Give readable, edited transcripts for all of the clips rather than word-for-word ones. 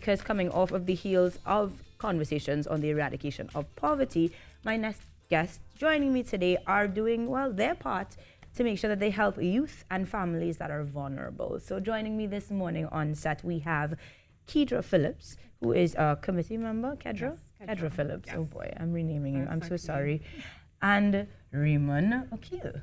Because coming off of the heels of conversations on the eradication of poverty, my next guests joining me today are doing, well, their part to make sure that they help youth and families that are vulnerable. So joining me this morning on set, we have Kedra Phillips, who is a committee member. Kedra? Yes, Kedra Phillips. Yes. Oh boy, I'm renaming you. I'm so sorry. And Raymond O'Keefe.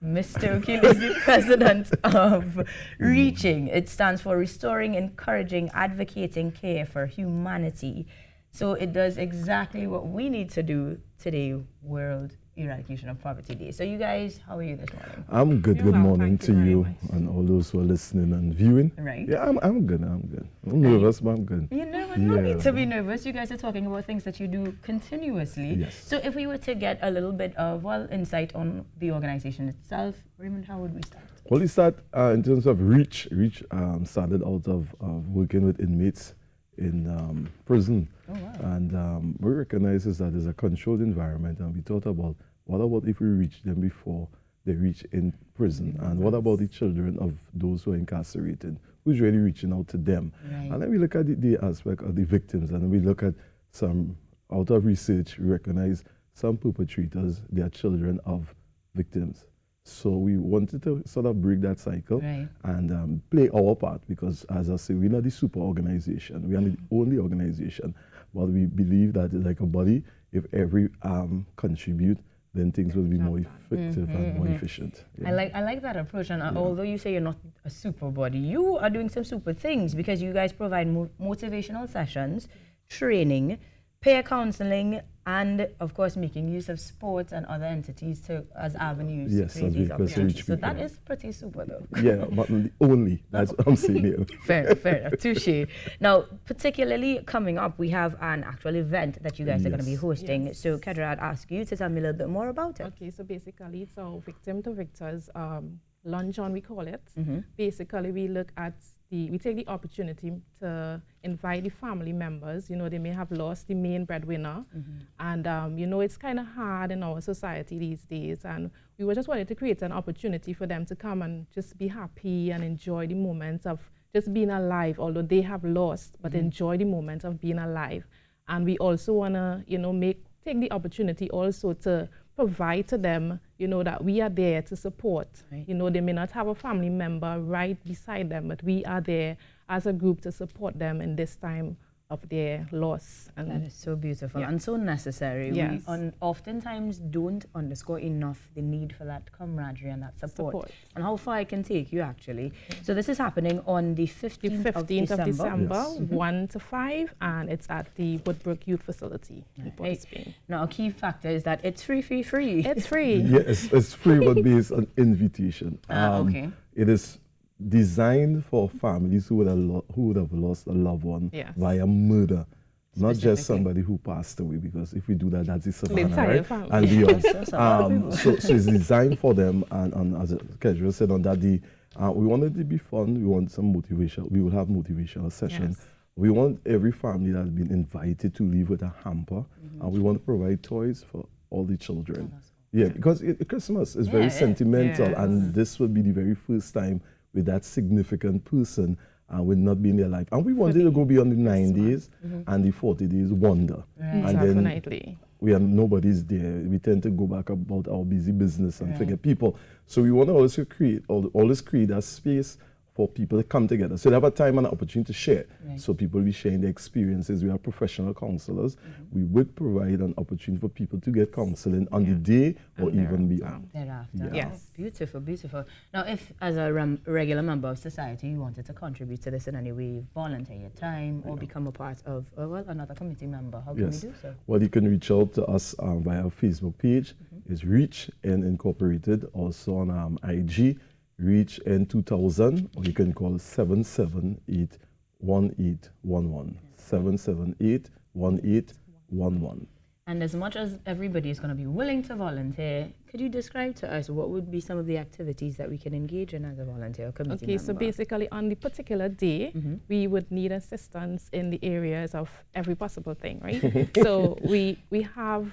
Mr. O'Keefe is the president of R.E.A.C.H. It stands for Restoring, Encouraging, Advocating Care for Humanity. So it does exactly what we need to do today, World Eradication of Poverty Day. So you guys, how are you this morning? I'm good. Good morning to you and all those who are listening and viewing. Right. Yeah, I'm good. I'm nervous, but I'm good. You're nervous? No need to be nervous. You guys are talking about things that you do continuously. Yes. So if we were to get a little bit of, well, insight on the organization itself, Raymond, how would we start? Well, we start in terms of R.E.A.C.H. R.E.A.C.H. started out of working with inmates in prison. Oh, wow. And we recognize that there's a controlled environment, and we thought about what about if we reach them before they reach in prison, and what about the children of those who are incarcerated? Who's really reaching out to them? Right. And then we look at the aspect of the victims, and we look at some, out of research, we recognize some perpetrators, they are children of victims. So we wanted to sort of break that cycle and play our part, because as I say, we're not the super organization. We are the only organization, but we believe that it's like a body. If every contribute, then things will be more effective and more efficient. Yeah. I like that approach, and although you say you're not a super body, you are doing some super things, because you guys provide motivational sessions, training, peer counseling, and of course making use of sports and other entities as avenues to create these opportunities. So that is pretty super though. Yeah, but only, that's what I'm saying here. Fair, touche. Now, particularly coming up, we have an actual event that you guys are going to be hosting. Yes. So Kedra, I'd ask you to tell me a little bit more about it. Okay, so basically it's our Victim to Victors luncheon, we call it. Basically, we look at we take the opportunity to invite the family members. You know, they may have lost the main breadwinner, and you know, it's kind of hard in our society these days, and we were just wanted to create an opportunity for them to come and just be happy and enjoy the moments of just being alive, although they have lost, but enjoy the moments of being alive. And we also want to, you know, take the opportunity also to provide to them, you know, that we are there to support. You know, they may not have a family member right beside them, but we are there as a group to support them in this time of their loss. And that is so beautiful and so necessary. Yes. We oftentimes don't underscore enough the need for that camaraderie and that support. And how far it can take you, actually. So this is happening on the 15th of December. 1 to 5, and it's at the Woodbrook Youth Facility in Port Spain. Now, a key factor is that it's free. It's free. Yes, it's free, but based on invitation. Okay. It is designed for families who would have lost a loved one via murder, not just somebody who passed away, because if we do that, that's the savannah, right? And beyond. So it's designed for them, and as Kedra said on that day, we want it to be fun. We want some motivation. We will have motivational sessions. We want every family that has been invited to leave with a hamper, and we want to provide toys for all the children. Because Christmas is very sentimental, and this will be the very first time with that significant person will not be in their life. And we wanted to go beyond the 9 days and the 40 days wonder. And Definitely. Then nobody's there. We tend to go back about our busy business and forget people. So we want to also always create a space for people to come together. So they have a time and an opportunity to share. So people will be sharing their experiences. We are professional counselors. We would provide an opportunity for people to get counseling on the day or even beyond. Thereafter. Yes. Beautiful, beautiful. Now, if as a regular member of society you wanted to contribute to this in any way, volunteer your time or become a part of, another committee member, how can we do so? Well, you can reach out to us via our Facebook page. It's R.E.A.C.H. and Incorporated, also on IG. R.E.A.C.H. in 2000, or you can call 778-1811. 778-1811. And as much as everybody is going to be willing to volunteer, could you describe to us what would be some of the activities that we can engage in as a volunteer or committee member? So basically on the particular day, we would need assistance in the areas of every possible thing, right? So we have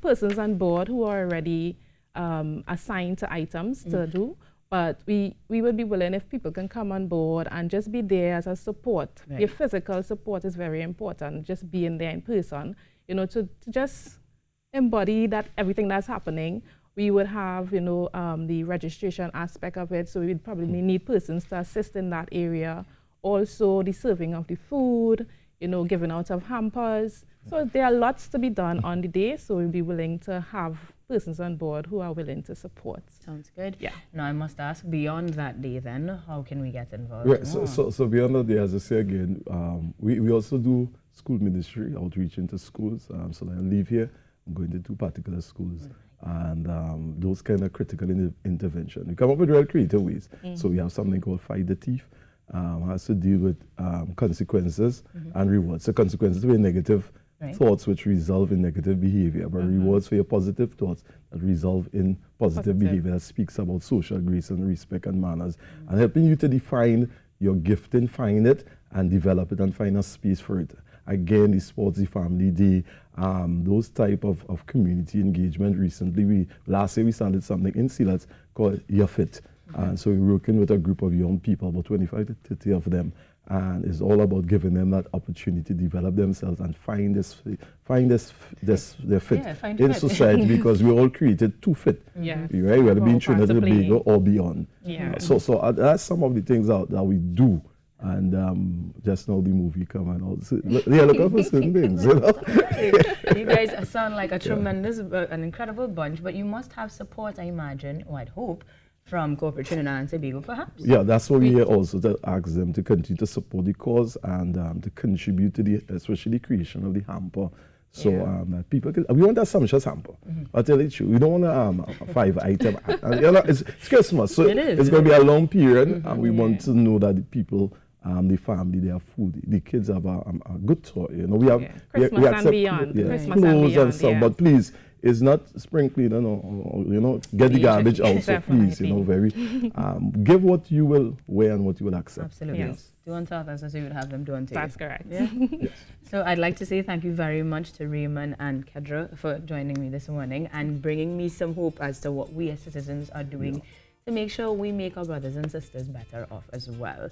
persons on board who are already assigned to items to do. But we would be willing if people can come on board and just be there as a support. Your physical support is very important, just being there in person, you know, to just embody that everything that's happening. We would have, you know, the registration aspect of it, so we would probably need persons to assist in that area. Also, the serving of the food, you know, giving out of hampers. So there are lots to be done on the day, so we'll be willing to have persons on board who are willing to support. Sounds good. Yeah. Now I must ask, beyond that day then, how can we get involved? Right, so beyond that day, as I say again, we also do school ministry, outreach into schools. So that I leave here, I'm going to 2 particular schools. And those kind of critical intervention. We come up with real creative ways. So we have something called Fight the Thief. Has to deal with consequences and rewards. So consequences for negative thoughts which resolve in negative behavior, but rewards for your positive thoughts that resolve in positive behavior. That speaks about social grace and respect and manners, and helping you to define your gifting, find it, and develop it, and find a space for it. Again, the Sports, the Family Day, those type of community engagement. Recently, last year we started something in Silas called Your Fit. And so we're working with a group of young people, about 25 to 30 of them, and it's all about giving them that opportunity to develop themselves and find their fit in society, because we're all created to fit. Right? Whether being trained at the bigger or beyond. So that's some of the things that we do. And just now the movie come and all. So they're looking for certain things, you know. You guys sound like a tremendous, an incredible bunch, but you must have support, I imagine, or I'd hope, from corporate Trinidad and Tobago, perhaps. Yeah, that's what we're here also to ask them to continue to support the cause and to contribute to especially the creation of the hamper. So that people can, we want a sumptuous hamper. I'll tell you the truth. We don't want a 5-item. You know, it's Christmas, so it's going to be a long period, and we want to know that the people, the family, they have food. The kids have a good toy. You know, we have Christmas and beyond. Christmas clothes and stuff, but please. It's not sprinkling, you know, get the garbage out. So please, you know, give what you will wear and what you will accept. Absolutely. Yes. Do unto others as you would have them do unto you. That's correct. Yeah? Yes. So I'd like to say thank you very much to Raymond and Kedra for joining me this morning and bringing me some hope as to what we as citizens are doing to make sure we make our brothers and sisters better off as well.